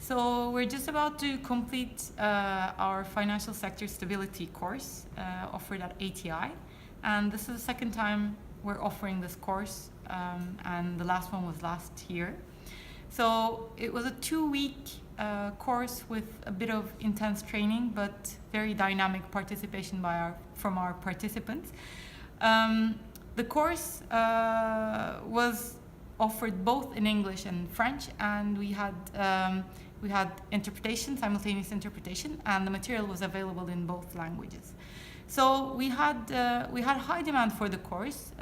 So we're just about to complete our financial sector stability course offered at ATI, and this is the second time we're offering this course, and the last one was last year. So it was a 2-week course with a bit of intense training, but very dynamic participation from our participants. The course was offered both in English and French, and we had interpretation, simultaneous interpretation, and the material was available in both languages. So we had high demand for the course.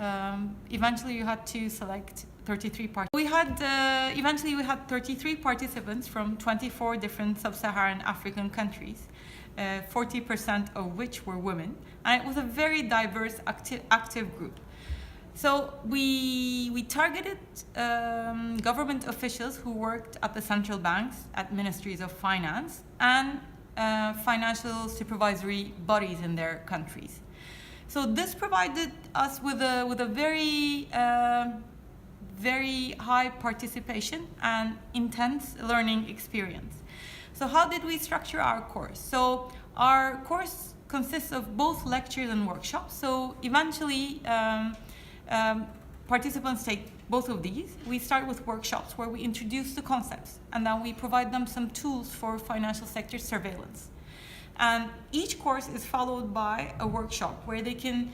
Eventually, you had to select 33 participants. Eventually we had 33 participants from 24 different sub-Saharan African countries, 40% of which were women, and it was a very diverse, active group. So we targeted government officials who worked at the central banks, at ministries of finance, and financial supervisory bodies in their countries. So this provided us with a very high participation and intense learning experience. So how did we structure our course? So our course consists of both lectures and workshops. So eventually participants take both of these. We start with workshops where we introduce the concepts, and then we provide them some tools for financial sector surveillance. And each course is followed by a workshop where they can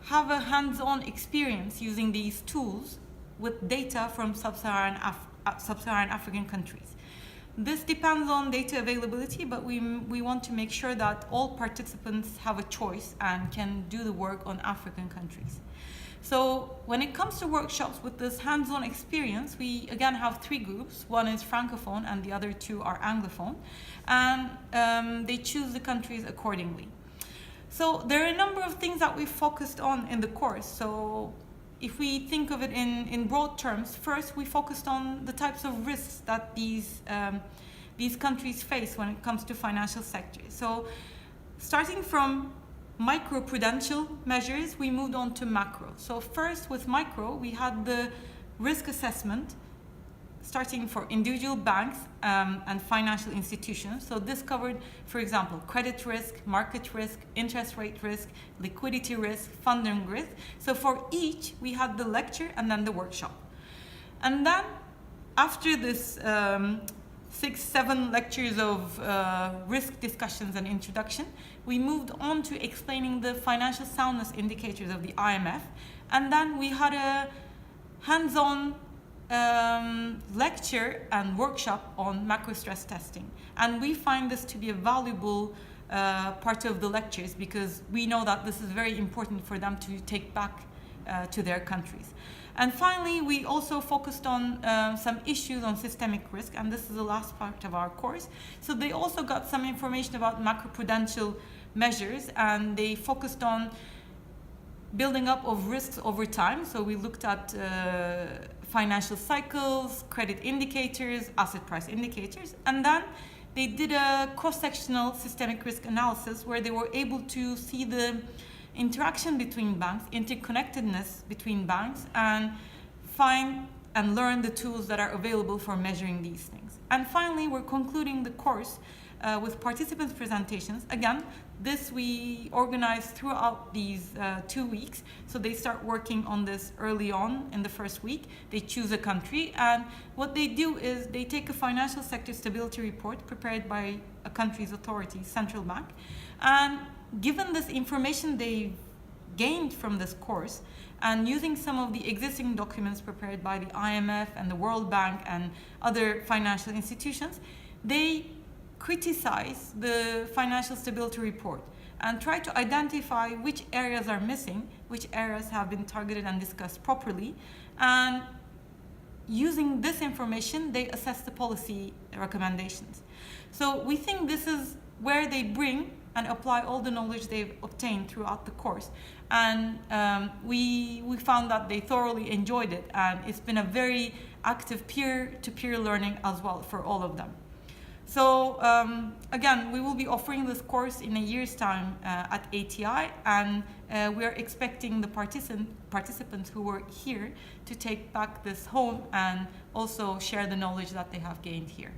have a hands-on experience using these tools with data from sub-Saharan African countries. This depends on data availability, but we want to make sure that all participants have a choice and can do the work on African countries. So when it comes to workshops with this hands-on experience, we again have 3 groups. One is Francophone and the other 2 are Anglophone, and they choose the countries accordingly. So there are a number of things that we focused on in the course. So if we think of it in broad terms, first we focused on the types of risks that these countries face when it comes to financial sector. So starting from micro-prudential measures, we moved on to macro. So first with micro, we had the risk assessment starting for individual banks and financial institutions. So this covered, for example, credit risk, market risk, interest rate risk, liquidity risk, funding risk. So for each, we had the lecture and then the workshop. And then after this 6-7 lectures of risk discussions and introduction, we moved on to explaining the financial soundness indicators of the IMF. And then we had a hands-on lecture and workshop on macro stress testing, and we find this to be a valuable part of the lectures because we know that this is very important for them to take back to their countries. And finally, we also focused on some issues on systemic risk, and this is the last part of our course. So they also got some information about macroprudential measures, and they focused on building up of risks over time. So we looked at financial cycles, credit indicators, asset price indicators, and then they did a cross-sectional systemic risk analysis where they were able to see the interaction between banks, interconnectedness between banks, and find and learn the tools that are available for measuring these things. And finally, we're concluding the course with participants' presentations. Again, this we organized throughout these 2 weeks. So they start working on this early on in the first week. They choose a country, and what they do is they take a financial sector stability report prepared by a country's authority, central bank, and given this information they gained from this course, and using some of the existing documents prepared by the IMF and the World Bank and other financial institutions, they criticize the financial stability report and try to identify which areas are missing, which areas have been targeted and discussed properly, and using this information they assess the policy recommendations. So we think this is where they bring and apply all the knowledge they've obtained throughout the course, and we found that they thoroughly enjoyed it, and it's been a very active peer-to-peer learning as well for all of them. So again, we will be offering this course in a year's time at ATI, and we are expecting the participants who were here to take back this home and also share the knowledge that they have gained here.